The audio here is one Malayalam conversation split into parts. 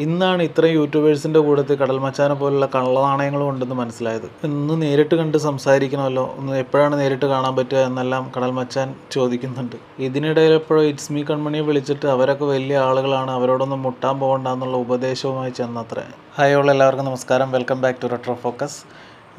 ഇന്നാണ് ഇത്രയും യൂട്യൂബേഴ്സിൻ്റെ കൂട്ടത്തിൽ കടൽമച്ചാനെ പോലുള്ള കള്ളനാണയങ്ങളും ഉണ്ടെന്ന് മനസ്സിലായത്. ഇന്ന് നേരിട്ട് കണ്ട് സംസാരിക്കണമല്ലോ, ഒന്ന് എപ്പോഴാണ് നേരിട്ട് കാണാൻ പറ്റുക എന്നെല്ലാം കടൽമച്ചാൻ ചോദിക്കുന്നുണ്ട്. ഇതിനിടയിൽ എപ്പോഴോ ഇറ്റ്സ് മീ കൺമണിയെ വിളിച്ചിട്ട് അവരൊക്കെ വലിയ ആളുകളാണ്, അവരോടൊന്നും മുട്ടാൻ പോകണ്ടെന്നുള്ള ഉപദേശവുമായി ചെന്നത്രേ. ഹായ് ഓൾ, എല്ലാവർക്കും നമസ്കാരം. Welcome back to Retro Focus.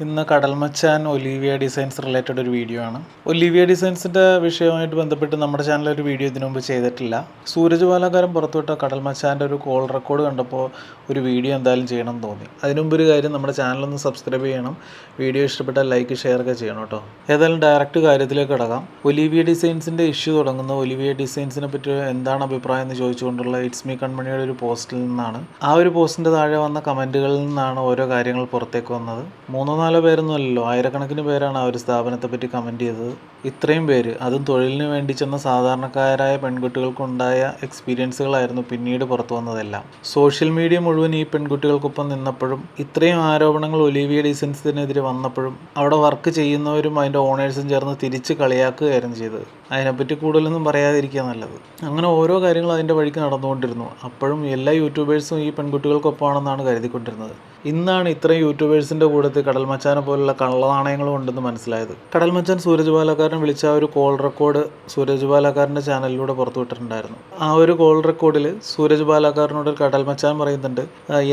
ഇന്ന് കടൽമച്ചാൻ ഒലീവിയ ഡിസൈൻസ് റിലേറ്റഡ് ഒരു വീഡിയോ ആണ്. ഒലീവിയ ഡിസൈൻസിൻ്റെ വിഷയവുമായിട്ട് ബന്ധപ്പെട്ട് നമ്മുടെ ചാനലിൽ ഒരു വീഡിയോ ഇതിനു മുമ്പ് ചെയ്തിട്ടില്ല. സൂരജ് ബാലാകാരൻ പുറത്തുവിട്ട കടൽമച്ചാൻ്റെ ഒരു കോൾ റെക്കോർഡ് കണ്ടപ്പോൾ ഒരു വീഡിയോ എന്തായാലും ചെയ്യണം എന്ന് തോന്നി. അതിനുമുമ്പ് ഒരു കാര്യം, നമ്മുടെ ചാനലൊന്ന് സബ്സ്ക്രൈബ് ചെയ്യണം, വീഡിയോ ഇഷ്ടപ്പെട്ടാൽ ലൈക്ക് ഷെയർ ഒക്കെ ചെയ്യണം കേട്ടോ. ഏതായാലും ഡയറക്റ്റ് കാര്യത്തിലേക്ക് കിടക്കാം. ഒലീവിയ ഡിസൈൻസിൻ്റെ ഇഷ്യൂ തുടങ്ങുന്ന ഒലീവിയ ഡിസൈൻസിനെ പറ്റി എന്താണ് അഭിപ്രായം എന്ന് ചോദിച്ചുകൊണ്ടുള്ള ഇറ്റ്സ് മീ കൺമണിയുടെ ഒരു പോസ്റ്റിൽ നിന്നാണ്. ആ ഒരു പോസ്റ്റിൻ്റെ താഴെ വന്ന കമൻറ്റുകളിൽ നിന്നാണ് ഓരോ കാര്യങ്ങൾ പുറത്തേക്ക് വന്നത്. 3-4 പേരൊന്നും അല്ലല്ലോ, ആയിരക്കണക്കിന് പേരാണ് ആ ഒരു സ്ഥാപനത്തെ പറ്റി കമൻറ്റ് ചെയ്തത്. ഇത്രയും പേര്, അതും തൊഴിലിന് വേണ്ടി ചെന്ന സാധാരണക്കാരായ പെൺകുട്ടികൾക്കുണ്ടായ എക്സ്പീരിയൻസുകളായിരുന്നു പിന്നീട് പുറത്തു വന്നതെല്ലാം. സോഷ്യൽ മീഡിയ മുഴുവൻ ഈ പെൺകുട്ടികൾക്കൊപ്പം നിന്നപ്പോഴും ഇത്രയും ആരോപണങ്ങൾ ഒലീവിയ ഡിസൈൻസിനെതിരെ വന്നപ്പോഴും അവിടെ വർക്ക് ചെയ്യുന്നവരും അതിൻ്റെ ഓണേഴ്സും ചേർന്ന് തിരിച്ച് കളിയാക്കുകയായിരുന്നു ചെയ്തത്. അതിനെപ്പറ്റി കൂടുതലൊന്നും പറയാതിരിക്കുക നല്ലത്. അങ്ങനെ ഓരോ കാര്യങ്ങൾ അതിൻ്റെ വഴിക്ക് നടന്നുകൊണ്ടിരുന്നു. അപ്പോഴും എല്ലാ യൂട്യൂബേഴ്സും ഈ പെൺകുട്ടികൾക്കൊപ്പമാണെന്നാണ് കരുതിക്കൊണ്ടിരുന്നത്. ഇന്നാണ് ഇത്രയും യൂട്യൂബേഴ്സിൻ്റെ കൂട്ടത്തിൽ കടൽമച്ചാനെ പോലുള്ള കള്ളനാണയങ്ങളും ഉണ്ടെന്ന് മനസ്സിലായത്. കടൽമച്ചാൻ സൂരജ് ബാലാകാരൻ വിളിച്ച ആ ഒരു കോൾ റെക്കോർഡ് സൂരജ് ബാലാകാരൻ്റെ ചാനലിലൂടെ പുറത്തുവിട്ടിട്ടുണ്ടായിരുന്നു. ആ ഒരു കോൾ റെക്കോർഡിൽ സൂരജ് ബാലാകാരനോട് കടൽമച്ചാൻ പറയുന്നുണ്ട്,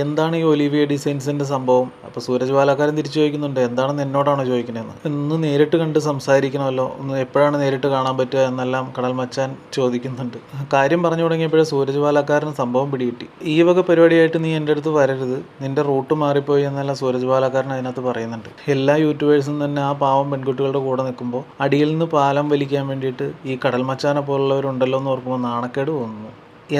എന്താണ് ഈ ഒലീവിയ ഡിസൈൻസിൻ്റെ സംഭവം? അപ്പോൾ സൂരജ് ബാലാകാരൻ തിരിച്ചു ചോദിക്കുന്നുണ്ട്, എന്താണെന്ന് എന്നോടാണോ ചോദിക്കണതെന്ന്. ഇന്ന് നേരിട്ട് കണ്ട് സംസാരിക്കണമല്ലോ, ഒന്ന് എപ്പോഴാണ് നേരിട്ട് കാണാൻ പറ്റുക എന്നെല്ലാം കടൽമച്ചാൻ ചോദിക്കുന്നുണ്ട്. കാര്യം പറഞ്ഞു തുടങ്ങിയപ്പോഴേ സൂരജ് ബാലാകാരൻ സംഭവം പിടികിട്ടി. ഈ വക പരിപാടിയായിട്ട് നീ എൻ്റെ അടുത്ത് വരരുത്, നിൻ്റെ റൂട്ട് മാറിപ്പോയി എന്നെല്ലാം സൂരജ് ബാലാകാരൻ അതിനകത്ത് പറയുന്നുണ്ട്. എല്ലാ യൂട്യൂബേഴ്സും തന്നെ ആ പാവം പെൺകുട്ടികളുടെ കൂടെ നിൽക്കുമ്പോൾ അടിയിൽ നിന്ന് പാലം വലിക്കാൻ വേണ്ടിയിട്ട് ഈ കടൽമച്ചാനെ പോലുള്ളവരുണ്ടല്ലോ എന്ന് ഓർക്കുമ്പോൾ നാണക്കേട് തോന്നുന്നു.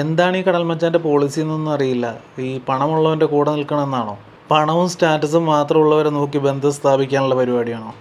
എന്താണ് ഈ കടൽമച്ചാൻ്റെ പോളിസി എന്നൊന്നും അറിയില്ല. ഈ പണമുള്ളവൻ്റെ കൂടെ നിൽക്കണമെന്നാണോ? പണവും സ്റ്റാറ്റസും മാത്രമുള്ളവരെ നോക്കി ബന്ധം സ്ഥാപിക്കാനുള്ള പരിപാടിയാണോ?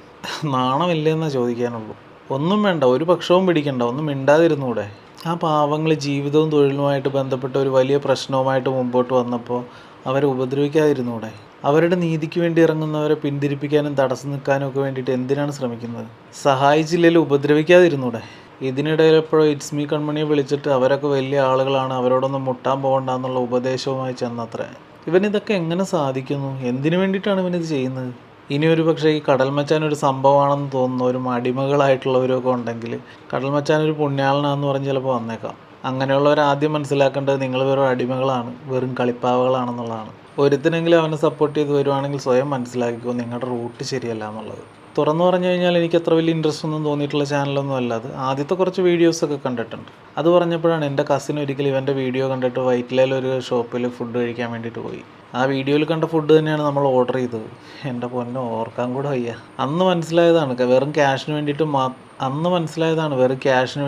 നാണമില്ലെന്നേ ചോദിക്കാനുള്ളൂ. ഒന്നും വേണ്ട, ഒരു പക്ഷവും പിടിക്കണ്ട, ഒന്നും മിണ്ടാതിരുന്നൂടെ? ആ പാവങ്ങൾ ജീവിതവും തൊഴിലുമായിട്ട് ബന്ധപ്പെട്ട ഒരു വലിയ പ്രശ്നവുമായിട്ട് മുമ്പോട്ട് വന്നപ്പോൾ അവരെ ഉപദ്രവിക്കാതിരുന്നൂടെ? അവരുടെ നീതിക്ക് വേണ്ടി ഇറങ്ങുന്നവരെ പിന്തിരിപ്പിക്കാനും തടസ്സം നിൽക്കാനും ഒക്കെ വേണ്ടിയിട്ട് എന്തിനാണ് ശ്രമിക്കുന്നത്? സഹായിച്ചില്ലെങ്കിലും ഉപദ്രവിക്കാതിരുന്നൂടെ? ഇതിനിടയിൽ എപ്പോഴോ ഇറ്റ്സ് മീ കൺമണിയെ വിളിച്ചിട്ട് അവരൊക്കെ വലിയ ആളുകളാണ്, അവരോടൊന്നും മുട്ടാൻ പോകണ്ടെന്നുള്ള ഉപദേശവുമായി ചെന്നത്രേ. ഇവനിതൊക്കെ എങ്ങനെ സാധിക്കുന്നു? എന്തിനു വേണ്ടിയിട്ടാണ് ഇവനിത് ചെയ്യുന്നത്? ഇനി ഒരു പക്ഷേ ഈ കടൽമച്ചാൻ ഒരു സംഭവമാണെന്ന് തോന്നുന്നവരും അടിമകളായിട്ടുള്ളവരൊക്കെ ഉണ്ടെങ്കിൽ കടൽമച്ചാനൊരു പുണ്യാളനാണെന്ന് പറഞ്ഞ് ചിലപ്പോൾ വന്നേക്കാം. അങ്ങനെയുള്ളവർ ആദ്യം മനസ്സിലാക്കേണ്ടത് നിങ്ങൾ വെറും അടിമകളാണ്, വെറും കളിപ്പാവകളാണെന്നുള്ളതാണ്. ഒരുത്തിനെങ്കിലും അവനെ സപ്പോർട്ട് ചെയ്ത് വരുവാണെങ്കിൽ സ്വയം മനസ്സിലാക്കിക്കോ നിങ്ങളുടെ റൂട്ട് ശരിയല്ല എന്നുള്ളത്. തുറന്നു പറഞ്ഞു കഴിഞ്ഞാൽ എനിക്ക് അത്ര വലിയ ഇൻട്രസ്റ്റ് ഒന്നും തോന്നിയിട്ടുള്ള ചാനലൊന്നും അല്ല അത്. ആദ്യത്തെ കുറച്ച് വീഡിയോസൊക്കെ കണ്ടിട്ടുണ്ട്. അത് പറഞ്ഞപ്പോഴാണ് എൻ്റെ കസിൻ ഒരിക്കലും ഇവൻ്റെ വീഡിയോ കണ്ടിട്ട് വൈറ്റിലൊരു ഷോപ്പിൽ ഫുഡ് കഴിക്കാൻ വേണ്ടിയിട്ട് പോയി. ആ വീഡിയോയിൽ കണ്ട ഫുഡ് തന്നെയാണ് നമ്മൾ ഓർഡർ ചെയ്തത്. എൻ്റെ പൊന്നോ, ഓർക്കാൻ കൂടെ വയ്യ. അന്ന് മനസ്സിലായതാണ് വെറും ക്യാഷിന്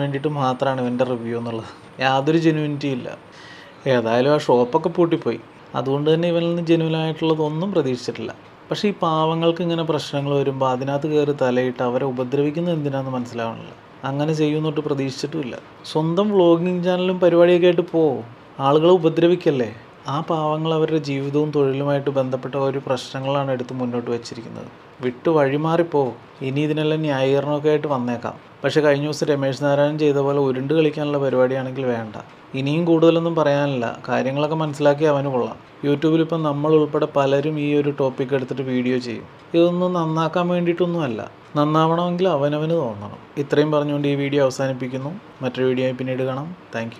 വേണ്ടിയിട്ട് മാത്രമാണ് ഇവൻ്റെ റിവ്യൂ എന്നുള്ളത്. യാതൊരു ജെന്യൂനിറ്റിയും ഇല്ല. ഏതായാലും ആ ഷോപ്പൊക്കെ പൂട്ടിപ്പോയി. അതുകൊണ്ട് തന്നെ ഇവനിൽ നിന്ന് ജെന്യൂനായിട്ടുള്ളതൊന്നും പ്രതീക്ഷിച്ചിട്ടില്ല. പക്ഷേ ഈ പാവങ്ങൾക്ക് ഇങ്ങനെ പ്രശ്നങ്ങൾ വരുമ്പോൾ അതിനകത്ത് കയറി തലയിട്ട് അവരെ ഉപദ്രവിക്കുന്നത് എന്തിനാണെന്ന് മനസ്സിലാവണില്ല. അങ്ങനെ ചെയ്യുന്നൊട്ട് പ്രതീക്ഷിച്ചിട്ടുമില്ല. സ്വന്തം വ്ളോഗിങ് ചാനലും പരിപാടിയൊക്കെ ആയിട്ട് ആളുകളെ ഉപദ്രവിക്കല്ലേ? ആ പാവങ്ങൾ അവരുടെ ജീവിതവും തൊഴിലുമായിട്ട് ബന്ധപ്പെട്ട ഒരു പ്രശ്നങ്ങളാണ് എടുത്ത് മുന്നോട്ട് വെച്ചിരിക്കുന്നത്. വിട്ട് വഴിമാറിപ്പോ. ഇനി ഇതിനെല്ലാം ന്യായീകരണമൊക്കെ ആയിട്ട് വന്നേക്കാം. പക്ഷേ കഴിഞ്ഞ ദിവസം രമേശ് നാരായണൻ ചെയ്ത പോലെ ഉരുണ്ട് കളിക്കാനുള്ള പരിപാടിയാണെങ്കിൽ വേണ്ട. ഇനിയും കൂടുതലൊന്നും പറയാനില്ല, കാര്യങ്ങളൊക്കെ മനസ്സിലാക്കി അവന് കൊള്ളാം. യൂട്യൂബിൽ ഇപ്പം നമ്മൾ ഉൾപ്പെടെ പലരും ഈ ഒരു ടോപ്പിക് എടുത്തിട്ട് വീഡിയോ ചെയ്യും. ഇതൊന്നും നന്നാക്കാൻ വേണ്ടിയിട്ടൊന്നുമല്ല, നന്നാവണമെങ്കിൽ അവനവന് തോന്നണം. ഇത്രയും പറഞ്ഞുകൊണ്ട് ഈ വീഡിയോ അവസാനിപ്പിക്കുന്നു. മറ്റൊരു വീഡിയോ പിന്നീട് കാണാം. താങ്ക്